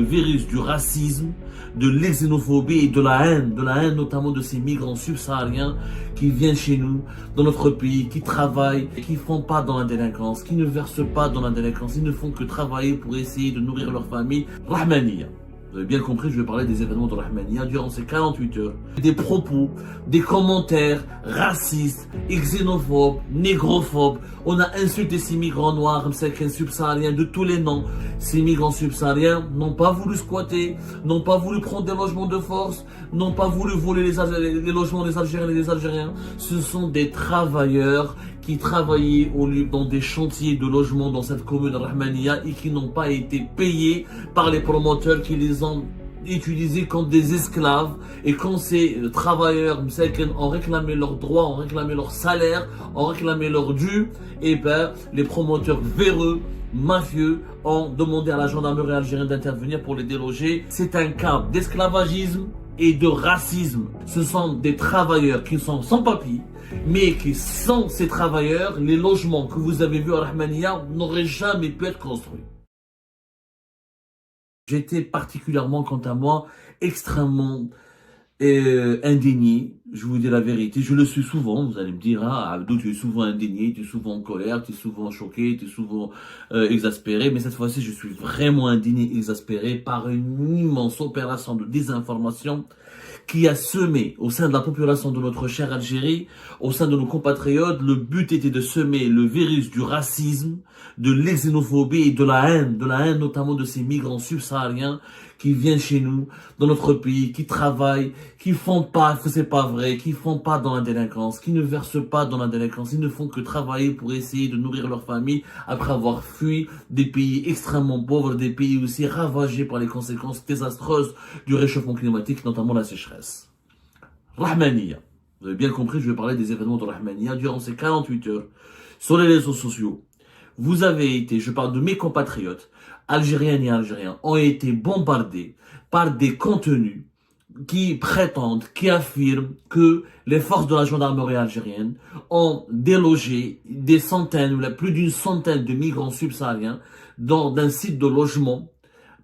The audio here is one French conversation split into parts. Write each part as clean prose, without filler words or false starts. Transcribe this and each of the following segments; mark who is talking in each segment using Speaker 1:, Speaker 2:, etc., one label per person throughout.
Speaker 1: virus du racisme, de l'exénophobie et de la haine notamment de ces migrants subsahariens qui viennent chez nous, dans notre pays, qui travaillent, qui ne font pas dans la délinquance, qui ne versent pas dans la délinquance, ils ne font que travailler pour essayer de nourrir leur famille. Rahmaniya. Vous avez bien compris, je vais parler des événements de Rahmaniya durant ces 48 heures. Des propos, des commentaires racistes, xénophobes, négrophobes. On a insulté ces migrants noirs, subsahariens, de tous les noms. Ces migrants subsahariens n'ont pas voulu squatter, n'ont pas voulu prendre des logements de force, n'ont pas voulu voler les logements des Algériens et des Algériens. Ce sont des travailleurs qui travaillaient dans des chantiers de logement dans cette commune Rahmaniya et qui n'ont pas été payés par les promoteurs qui les ont utilisés comme des esclaves. Et quand ces travailleurs ont réclamé leurs droits, ont réclamé leur salaire, ont réclamé leurs dû, et ben les promoteurs véreux, mafieux, ont demandé à la gendarmerie algérienne d'intervenir pour les déloger. C'est un cas d'esclavagisme et de racisme. Ce sont des travailleurs qui sont sans papier, mais qui, sans ces travailleurs, les logements que vous avez vus à Rahmaniya n'auraient jamais pu être construits. J'étais particulièrement, quant à moi, extrêmement indigné, je vous dis la vérité. Je le suis souvent, vous allez me dire, ah Abdou, tu es souvent indigné, tu es souvent en colère, tu es souvent choqué, tu es souvent exaspéré, mais cette fois-ci, je suis vraiment indigné, exaspéré par une immense opération de désinformation qui a semé au sein de la population de notre chère Algérie, au sein de nos compatriotes. Le but était de semer le virus du racisme, de l'exénophobie et de la haine notamment de ces migrants subsahariens qui viennent chez nous, dans notre pays, qui travaillent, qui font pas, c'est pas vrai, qui font pas dans la délinquance, qui ne versent pas dans la délinquance, ils ne font que travailler pour essayer de nourrir leur famille après avoir fui des pays extrêmement pauvres, des pays aussi ravagés par les conséquences désastreuses du réchauffement climatique, notamment la sécheresse. Rahmaniya. Vous avez bien compris, je vais parler des événements de Rahmaniya durant ces 48 heures sur les réseaux sociaux. Vous avez été, je parle de mes compatriotes, algériennes et algériens, ont été bombardés par des contenus qui prétendent, qui affirment que les forces de la gendarmerie algérienne ont délogé des centaines ou plus d'une centaine de migrants subsahariens dans un site de logement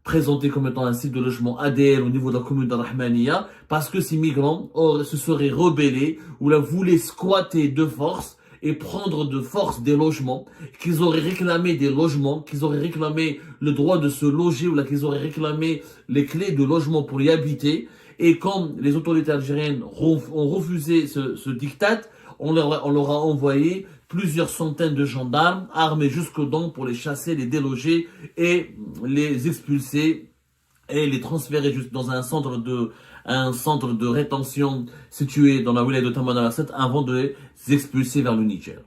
Speaker 1: présenté comme étant un site de logement ADL au niveau de la commune de Rahmaniya, parce que ces migrants se seraient rebellés ou voulaient squatter de force et prendre de force des logements, qu'ils auraient réclamé des logements, qu'ils auraient réclamé le droit de se loger ou qu'ils auraient réclamé les clés de logement pour y habiter. Et quand les autorités algériennes ont refusé ce diktat, on leur a envoyé plusieurs centaines de gendarmes armés jusqu'aux dents pour les chasser, les déloger et les expulser et les transférer juste dans un centre de rétention situé dans la wilaya de Tamanrasset avant de les expulser vers le Niger.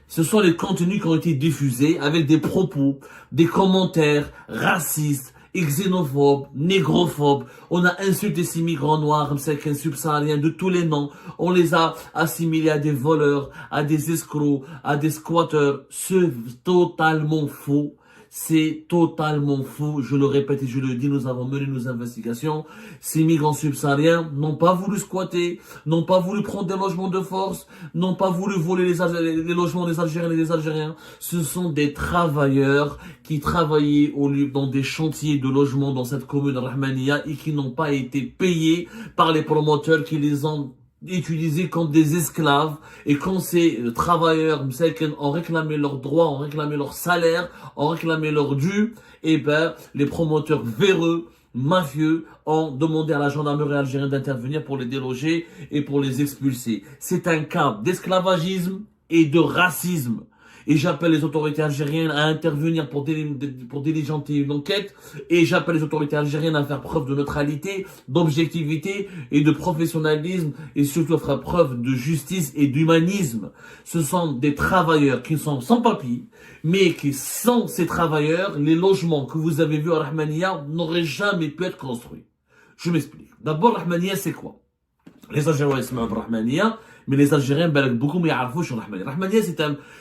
Speaker 1: Ce sont les contenus qui ont été diffusés avec des propos, des commentaires racistes, xénophobes, négrophobes. On a insulté ces migrants noirs, subsahariens, de tous les noms. On les a assimilés à des voleurs, à des escrocs, à des squatteurs. C'est totalement faux. C'est totalement faux, je le répète et je le dis, nous avons mené nos investigations. Ces migrants subsahariens n'ont pas voulu squatter, n'ont pas voulu prendre des logements de force, n'ont pas voulu voler les logements des Algériens et des Algériens. Ce sont des travailleurs qui travaillaient dans des chantiers de logement dans cette commune Rahmaniya et qui n'ont pas été payés par les promoteurs qui les ont utilisés comme des esclaves. Et quand ces travailleurs ont réclamé leurs droits, ont réclamé leur salaire, ont réclamé leurs dû, et ben les promoteurs véreux, mafieux, ont demandé à la gendarmerie algérienne d'intervenir pour les déloger et pour les expulser. C'est un cas d'esclavagisme et de racisme. Et j'appelle les autorités algériennes à intervenir pour diligenter une enquête. Et j'appelle les autorités algériennes à faire preuve de neutralité, d'objectivité et de professionnalisme. Et surtout à faire preuve de justice et d'humanisme. Ce sont des travailleurs qui sont sans papier, mais qui, sans ces travailleurs, les logements que vous avez vus à Rahmaniya n'auraient jamais pu être construits. Je m'explique. D'abord, Rahmaniya, c'est quoi? Les Algériens sont Rahmaniya, mais les Algériens, beaucoup mais sur Rahmaniya. Rahmaniya,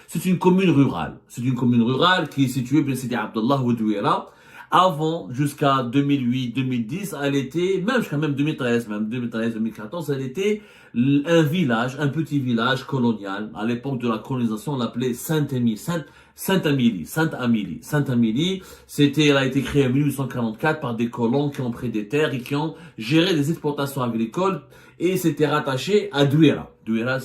Speaker 1: c'est une commune rurale. C'est une commune rurale qui est située près de Sidi Abdallah ou Douira, Avant, jusqu'à 2008-2010, elle était, même jusqu'à même 2013, même 2013-2014, elle était un village, un petit village colonial. À l'époque de la colonisation, on l'appelait Saint-Émile, Sainte-Amélie, Sainte-Amélie. Sainte-Amélie, elle a été créée en 1844 par des colons qui ont pris des terres et qui ont géré des exploitations agricoles et c'était rattaché à Douira. Douira,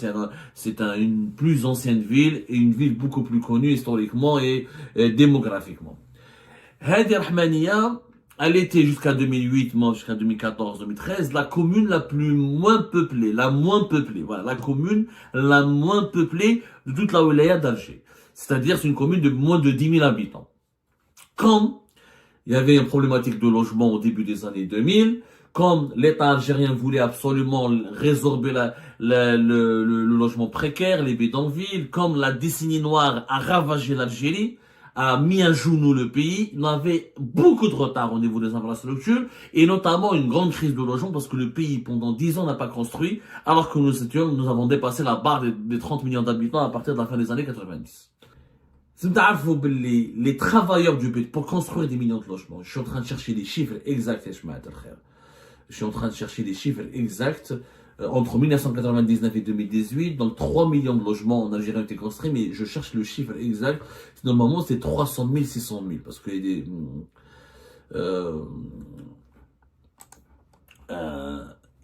Speaker 1: une plus ancienne ville et une ville beaucoup plus connue historiquement et démographiquement. Hadi Rahmania, elle était jusqu'à 2008, moi jusqu'à 2014-2013, la commune moins peuplée, voilà, la commune la moins peuplée de toute la wilaya d'Alger. C'est-à-dire, c'est une commune de moins de 10 000 habitants. Comme il y avait une problématique de logement au début des années 2000, comme l'État algérien voulait absolument résorber le logement précaire, les bidonvilles, comme la décennie noire a ravagé l'Algérie, a mis à genoux le pays, on avait beaucoup de retard au niveau des infrastructures et notamment une grande crise de logement parce que le pays pendant 10 ans n'a pas construit alors que nous avons dépassé la barre des 30 millions d'habitants à partir de la fin des années 90. Les travailleurs du pays pour construire des millions de logements, je suis en train de chercher les chiffres exacts, je suis en train de chercher les chiffres exacts. Entre 1999 et 2018, donc 3 millions de logements en Algérie ont été construits, mais je cherche le chiffre exact. Normalement, c'est 300 000, 600 000, parce qu'il y a des...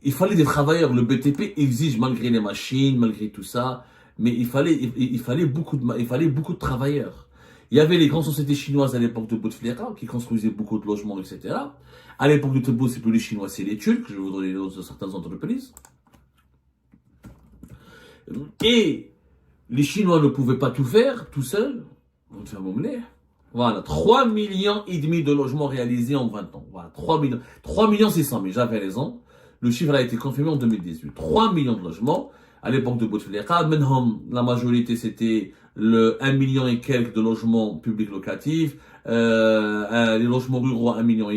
Speaker 1: il fallait des travailleurs. Le BTP exige, malgré les machines, malgré tout ça, mais il fallait beaucoup de travailleurs. Il y avait les grandes sociétés chinoises à l'époque de Bouteflika qui construisaient beaucoup de logements, etc. À l'époque de Tebboune, c'est plus les Chinois, c'est les Turcs. Je vais vous donner les noms de certaines entreprises. Et les Chinois ne pouvaient pas tout faire tout seuls. Voilà, 3,5 millions de logements réalisés en 20 ans. Voilà, 3 millions 600 000, j'avais raison. Le chiffre a été confirmé en 2018. 3 millions de logements à l'époque de Bouteflika. Maintenant, la majorité, c'était le 1 million et quelques de logements publics locatifs, les logements ruraux 1,5 million,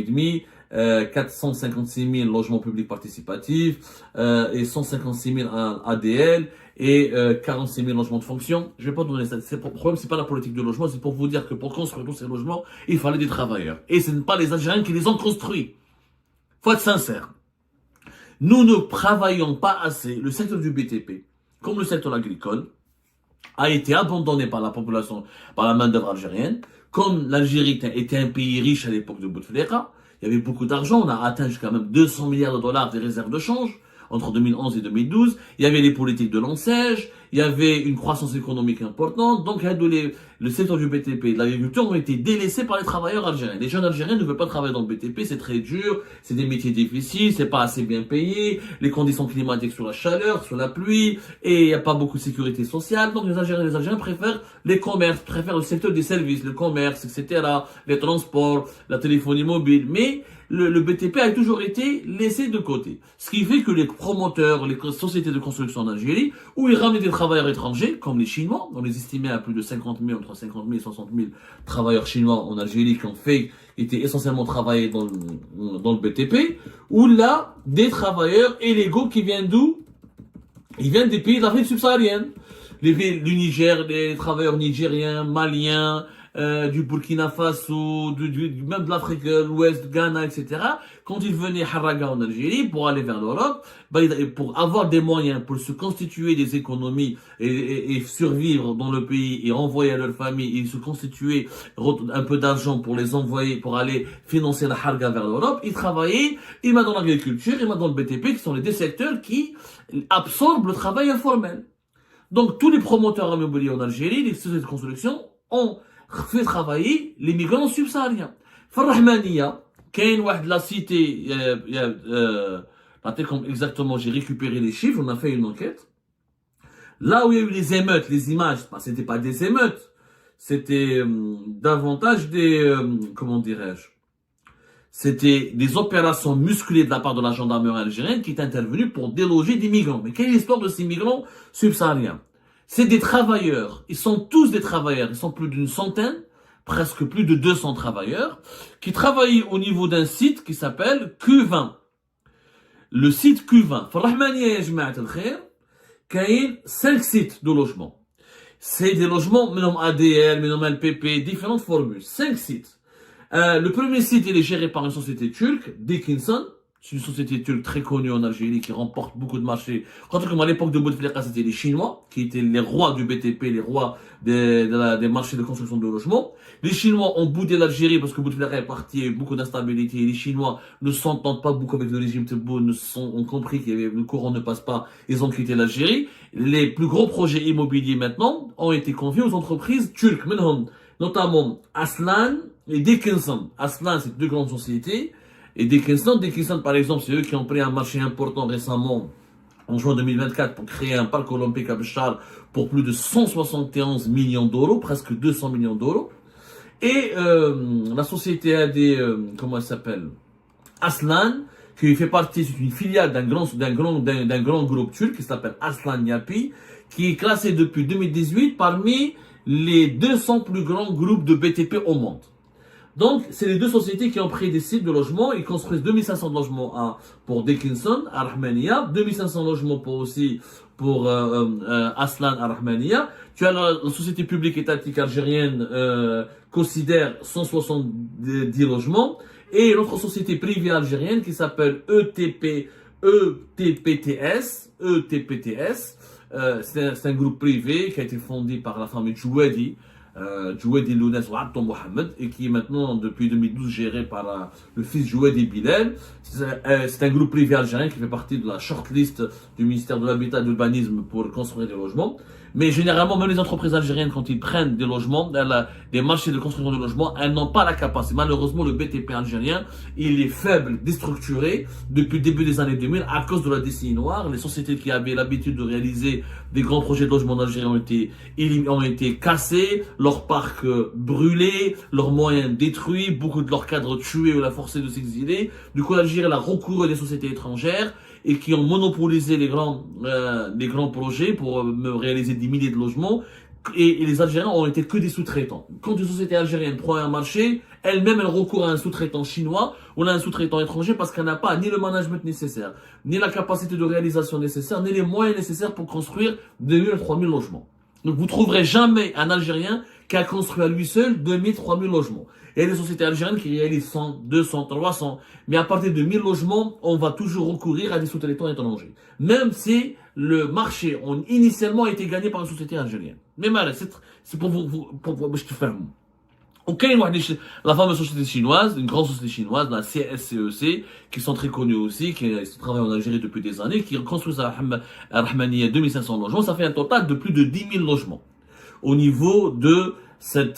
Speaker 1: 456 000 logements publics participatifs et 156 000 ADL et 46 000 logements de fonction. Je vais pas donner ça. Le problème, c'est pas la politique de logement, c'est pour vous dire que pour construire tous ces logements, il fallait des travailleurs. Et ce n'est pas les Algériens qui les ont construits. Faut être sincère. Nous ne travaillons pas assez. Le secteur du BTP, comme le secteur agricole, a été abandonné par la population, par la main-d'œuvre algérienne. Comme l'Algérie était un pays riche à l'époque de Bouteflika, il y avait beaucoup d'argent, on a atteint jusqu'à même 200 milliards de dollars des réserves de change entre 2011 et 2012. Il y avait les politiques de l'ANSEJ, il y avait une croissance économique importante. Donc, le secteur du BTP et de l'agriculture ont été délaissés par les travailleurs algériens. Les jeunes Algériens ne veulent pas travailler dans le BTP, c'est très dur, c'est des métiers difficiles, c'est pas assez bien payé, les conditions climatiques sur la chaleur, sur la pluie, et il n'y a pas beaucoup de sécurité sociale. Donc, les Algériens préfèrent les commerces, préfèrent le secteur des services, le commerce, etc., les transports, la téléphonie mobile. Mais le BTP a toujours été laissé de côté. Ce qui fait que les promoteurs, les sociétés de construction en Algérie, où ils ramenaient des travailleurs étrangers, comme les Chinois, on les estimait à plus de 50 000, entre 50 000 et 60 000 travailleurs chinois en Algérie qui étaient essentiellement travaillés dans le BTP, où là, des travailleurs illégaux qui viennent d'où? Ils viennent des pays d'Afrique subsaharienne. Du Niger, les travailleurs nigériens, maliens, du Burkina Faso, même de l'Afrique de l'Ouest, Ghana, etc. Quand ils venaient Haraga en Algérie pour aller vers l'Europe, pour avoir des moyens pour se constituer des économies et survivre dans le pays et renvoyer à leur famille et se constituer un peu d'argent pour les envoyer, pour aller financer la Haraga vers l'Europe, ils travaillaient, ils dans l'agriculture, ils dans le BTP, qui sont les deux secteurs qui absorbent le travail informel. Donc tous les promoteurs immobiliers en Algérie, les sociétés de construction, ont fait travailler les migrants subsahariens. Farrahmania, Kain Wahd la cité, exactement, j'ai récupéré les chiffres, on a fait une enquête. Là où il y a eu les émeutes, les images, c'était pas des émeutes, c'était davantage des, comment dirais-je, c'était des opérations musclées de la part de la gendarmerie algérienne qui est intervenue pour déloger des migrants. Mais quelle est l'histoire de ces migrants subsahariens? C'est des travailleurs. Ils sont tous des travailleurs. Ils sont plus d'une centaine, presque plus de 200 travailleurs, qui travaillent au niveau d'un site qui s'appelle Q20. Le site Q20. Farrahmania, Jma'at al-Khair, Kaïn, 5 sites de logement. C'est des logements, même ADL, même LPP, différentes formules. 5 sites. Le premier site, il est géré par une société turque, Dickinson. C'est une société turque très connue en Algérie qui remporte beaucoup de marchés. Comme à l'époque de Bouteflika, c'était les Chinois qui étaient les rois du BTP, les rois des marchés de construction de logements. Les Chinois ont boudé l'Algérie parce que Bouteflika est parti, il y a eu beaucoup d'instabilité. Les Chinois ne s'entendent pas beaucoup avec le régime Tebboune, ont compris que le courant ne passe pas, ils ont quitté l'Algérie. Les plus gros projets immobiliers maintenant ont été confiés aux entreprises turques, notamment Aslan et Dickinson. Aslan, c'est deux grandes sociétés. Et Dickinson, par exemple, c'est eux qui ont pris un marché important récemment, en juin 2024, pour créer un parc olympique à Béchar pour plus de 171 millions d'euros, presque 200 millions d'euros. Et la société a comment elle s'appelle, Aslan, qui fait partie, c'est une filiale d'un grand groupe turc qui s'appelle Aslan Yapi, qui est classé depuis 2018 parmi les 200 plus grands groupes de BTP au monde. Donc, c'est les deux sociétés qui ont pris des sites de logement. Ils construisent 2500 logements pour Dickinson, à Rahmania, 2500 logements pour Aslan, à Rahmania. Tu as la société publique étatique algérienne, Considère 170 logements. Et l'autre société privée algérienne qui s'appelle ETPTS. C'est un groupe privé qui a été fondé par la famille Djouadi. Djouadi Lounès ou Abdou Mohamed, et qui est maintenant depuis 2012 géré par le fils Djouadi Bilal. C'est un groupe privé algérien qui fait partie de la shortlist du ministère de l'Habitat et de l'Urbanisme pour construire des logements. Mais généralement, même les entreprises algériennes, quand ils prennent des logements, des marchés de construction de logements, elles n'ont pas la capacité. Malheureusement, le BTP algérien, il est faible, déstructuré depuis le début des années 2000 à cause de la décennie noire. Les sociétés qui avaient l'habitude de réaliser des grands projets de logement en Algérie ont été cassés, leurs parcs brûlés, leurs moyens détruits, beaucoup de leurs cadres tués ou la forcés de s'exiler. Du coup, l'Algérie a recouru à des sociétés étrangères et qui ont monopolisé les grands projets pour réaliser des milliers de logements. Et les Algériens ont été que des sous-traitants. Quand une société algérienne prend un marché, elle-même elle recourt à un sous-traitant chinois ou à un sous-traitant étranger parce qu'elle n'a pas ni le management nécessaire, ni la capacité de réalisation nécessaire, ni les moyens nécessaires pour construire 2000 à 3000 logements. Donc vous trouverez jamais un Algérien qui a construit à lui seul 2000, 3000 logements. Il y a des sociétés algériennes qui réalisent 100, 200, 300. Mais à partir de 1000 logements, on va toujours recourir à des sous-traitants étrangers. Même si le marché initialement a été gagné par une société algérienne. Mais mal, c'est pour je te fais. Ok, la fameuse société chinoise, une grande société chinoise, la CSCEC, qui sont très connues aussi, qui travaillent en Algérie depuis des années, qui construisent à Rahmania 2500 logements. Ça fait un total de plus de 10 000 logements. Au niveau de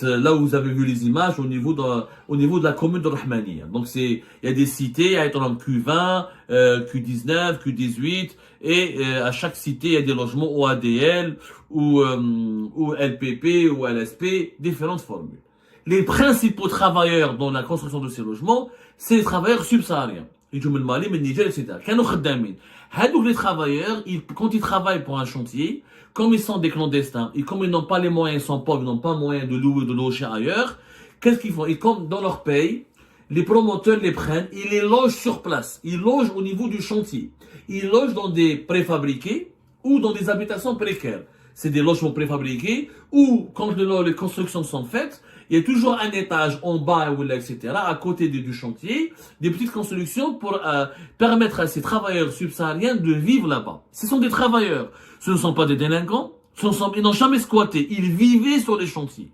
Speaker 1: là où vous avez vu les images, au niveau de la commune de Rahmania. Donc il y a des cités, à en Q20, Q19, Q18, et à chaque cité, il y a des logements ou ADL, ou LPP, ou LSP, différentes formules. Les principaux travailleurs dans la construction de ces logements, c'est les travailleurs subsahariens. Les Mali, le Niger, etc. Les travailleurs, quand ils travaillent pour un chantier, comme ils sont des clandestins, et comme ils n'ont pas les moyens, ils sont pauvres, ils n'ont pas moyen de louer, de loger ailleurs, qu'est-ce qu'ils font? Et comme dans leur paye, les promoteurs les prennent, ils les logent sur place. Ils logent au niveau du chantier. Ils logent dans des préfabriqués ou dans des habitations précaires. C'est des logements préfabriqués où, quand les constructions sont faites, il y a toujours un étage en bas, etc., à côté du chantier, des petites constructions pour permettre à ces travailleurs subsahariens de vivre là-bas. Ce sont des travailleurs, ce ne sont pas des délinquants, ils n'ont jamais squatté, ils vivaient sur les chantiers.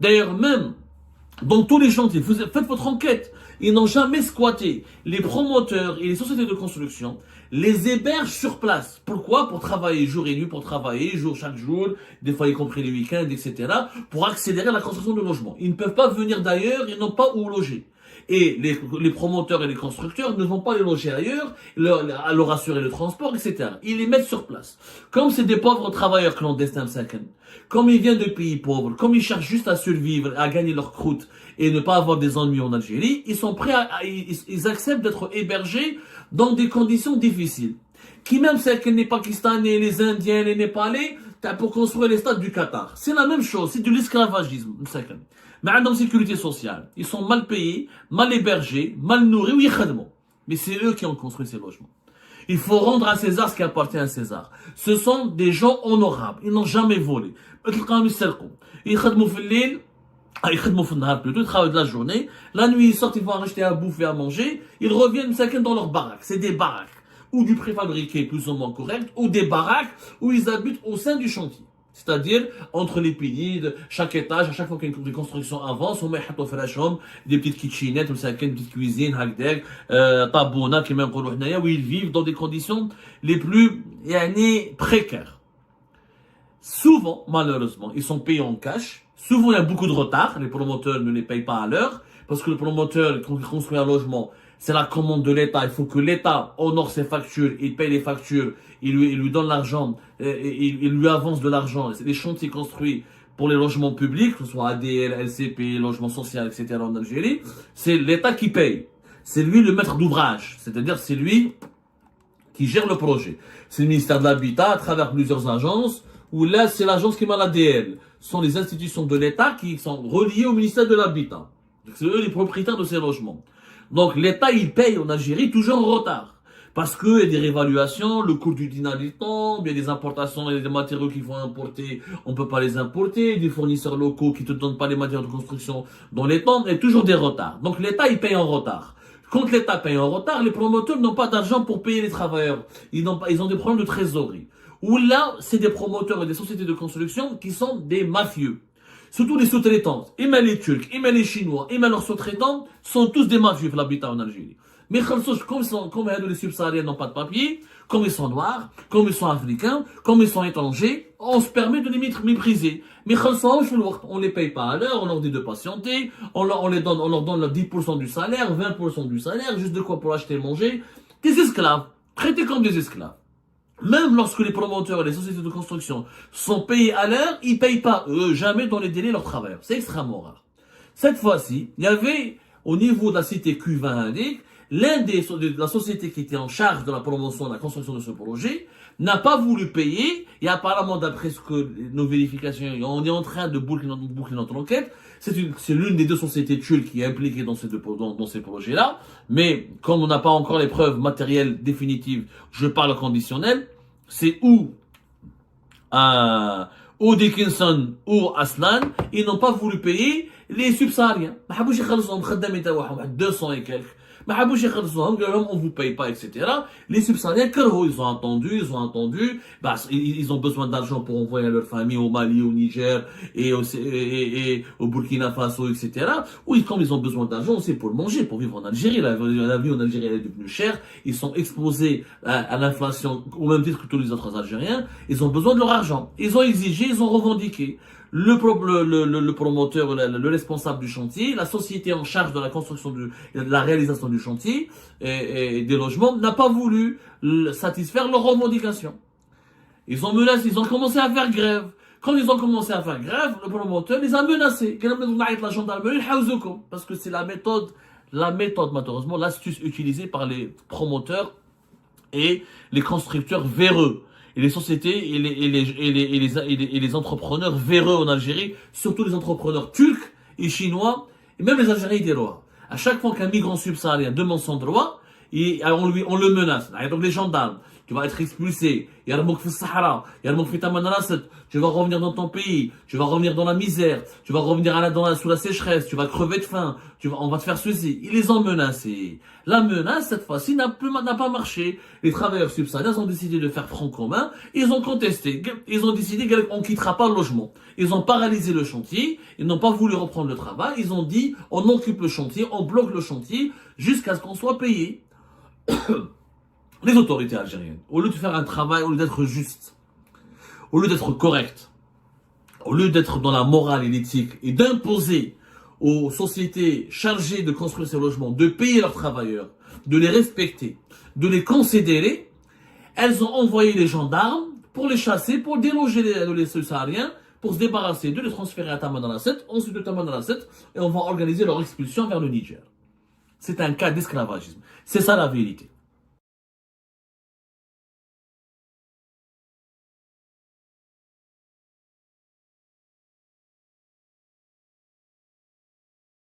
Speaker 1: D'ailleurs, même dans tous les chantiers, faites votre enquête, ils n'ont jamais squatté. Les promoteurs et les sociétés de construction les hébergent sur place. Pourquoi? Pour travailler jour et nuit, pour travailler chaque jour, des fois y compris les week-ends, etc., pour accélérer la construction de logements. Ils ne peuvent pas venir d'ailleurs, ils n'ont pas où loger. Et les promoteurs et les constructeurs ne vont pas les loger ailleurs, leur assurer le transport, etc. Ils les mettent sur place. Comme c'est des pauvres travailleurs clandestins, comme ils viennent de pays pauvres, comme ils cherchent juste à survivre, à gagner leur croûte et ne pas avoir des ennuis en Algérie, ils sont prêts ils acceptent d'être hébergés dans des conditions difficiles. Qui même les Pakistanais, les Indiens, les Népalais, pour construire les stades du Qatar. C'est la même chose, c'est de l'esclavagisme. Mais dans la sécurité sociale, ils sont mal payés, mal hébergés, mal nourris, oui, mais c'est eux qui ont construit ces logements. Il faut rendre à César ce qui appartient à César. Ce sont des gens honorables, ils n'ont jamais volé. Ils Ils travaillent de la journée. La nuit, ils sortent, ils vont acheter à bouffer, à manger. Ils reviennent chacun dans leur baraque. C'est des baraques. Ou du préfabriqué plus ou moins correct, ou des baraques où ils habitent au sein du chantier. C'est-à-dire, entre les piliers de chaque étage, à chaque fois qu'une construction avance, on met des petites kitchenettes, une petite cuisine, tabouna, où ils vivent dans des conditions les plus précaires. Souvent, malheureusement, ils sont payés en cash. Souvent, il y a beaucoup de retard. Les promoteurs ne les payent pas à l'heure. Parce que le promoteur, quand il construit un logement, c'est la commande de l'État. Il faut que l'État honore ses factures. Il paye les factures. Il lui donne l'argent. Il lui avance de l'argent. C'est des chantiers construits pour les logements publics, que ce soit ADL, LCP, logement social, etc. en Algérie. C'est l'État qui paye. C'est lui le maître d'ouvrage. C'est-à-dire, c'est lui qui gère le projet. C'est le ministère de l'Habitat à travers plusieurs agences. Ou là, c'est l'agence qui m'a l'ADL. Ce sont les institutions de l'État qui sont reliées au ministère de l'Habitat. C'est eux les propriétaires de ces logements. Donc l'État, il paye en Algérie toujours en retard. Parce qu'il y a des réévaluations, le coût du dinar il tombe, il y a des importations, il y a des matériaux qu'il faut importer, on ne peut pas les importer, des fournisseurs locaux qui ne te donnent pas les matériaux de construction dans les temps, il y a toujours des retards. Donc l'État, il paye en retard. Quand l'État paye en retard, les promoteurs n'ont pas d'argent pour payer les travailleurs. Ils ont des problèmes de trésorerie. Où là, c'est des promoteurs et des sociétés de construction qui sont des mafieux. Surtout les sous-traitants. Et même les Turcs, et même les Chinois, et même leurs sous-traitants sont tous des mafieux pour l'habitat en Algérie. Mais comme les subsahariens n'ont pas de papier, comme ils sont noirs, comme ils sont africains, comme ils sont étrangers, on se permet de les mépriser. Mais on les paye pas à l'heure, on leur dit de patienter, on leur donne 10% du salaire, 20% du salaire, juste de quoi pour acheter et manger. Des esclaves, traités comme des esclaves. Même lorsque les promoteurs et les sociétés de construction sont payés à l'heure, ils ne payent pas, eux, jamais dans les délais leurs travailleurs. C'est extrêmement rare. Cette fois-ci, il y avait, au niveau de la cité Q20 indique, de la société qui était en charge de la promotion et de la construction de ce projet, n'a pas voulu payer, et apparemment, d'après ce que nos vérifications, on est en train de boucler notre enquête, c'est l'une des deux sociétés turques qui est impliquée dans ces projets-là, mais comme on n'a pas encore les preuves matérielles définitives, je parle conditionnel, c'est ou Dickinson ou Aslan, ils n'ont pas voulu payer les subsahariens. 200 et quelques. On vous paye pas, etc. Les subsahariens, ils ont entendu, ils ont besoin d'argent pour envoyer leur famille au Mali, au Niger, et au Burkina Faso, etc. Oui, comme ils ont besoin d'argent, c'est pour manger, pour vivre en Algérie. La vie en Algérie, elle est devenue chère. Ils sont exposés à l'inflation, au même titre que tous les autres Algériens. Ils ont besoin de leur argent. Ils ont exigé, ils ont revendiqué. Le promoteur, le responsable du chantier, la société en charge de la construction de la réalisation du chantier et des logements n'a pas voulu satisfaire leurs revendications. Ils ont menacé, ils ont commencé à faire grève. Quand ils ont commencé à faire grève, le promoteur les a menacés. La gendarmerie, parce que c'est la méthode malheureusement, l'astuce utilisée par les promoteurs et les constructeurs véreux. Et les sociétés et les entrepreneurs véreux en Algérie, surtout les entrepreneurs turcs et chinois, et même les Algériens des rois. À chaque fois qu'un migrant subsaharien demande son droit, on le menace. Donc les gendarmes, tu vas être expulsé, tu vas revenir dans ton pays, tu vas revenir dans la misère, tu vas revenir sous la sécheresse, tu vas crever de faim, on va te faire ceci. Ils les ont menacés. La menace, cette fois-ci, n'a pas marché. Les travailleurs subsahariens ont décidé de faire front commun, ils ont contesté, ils ont décidé qu'on ne quittera pas le logement. Ils ont paralysé le chantier, ils n'ont pas voulu reprendre le travail, ils ont dit, on occupe le chantier, on bloque le chantier, jusqu'à ce qu'on soit payé. Les autorités algériennes, au lieu de faire un travail, au lieu d'être juste, au lieu d'être correct, au lieu d'être dans la morale et l'éthique et d'imposer aux sociétés chargées de construire ces logements, de payer leurs travailleurs, de les respecter, de les considérer, elles ont envoyé les gendarmes pour les chasser, pour déloger les subsahariens, pour se débarrasser de les transférer à Tamanrasset, ensuite de Tamanrasset, et on va organiser leur expulsion vers le Niger. C'est un cas d'esclavagisme. C'est ça la vérité.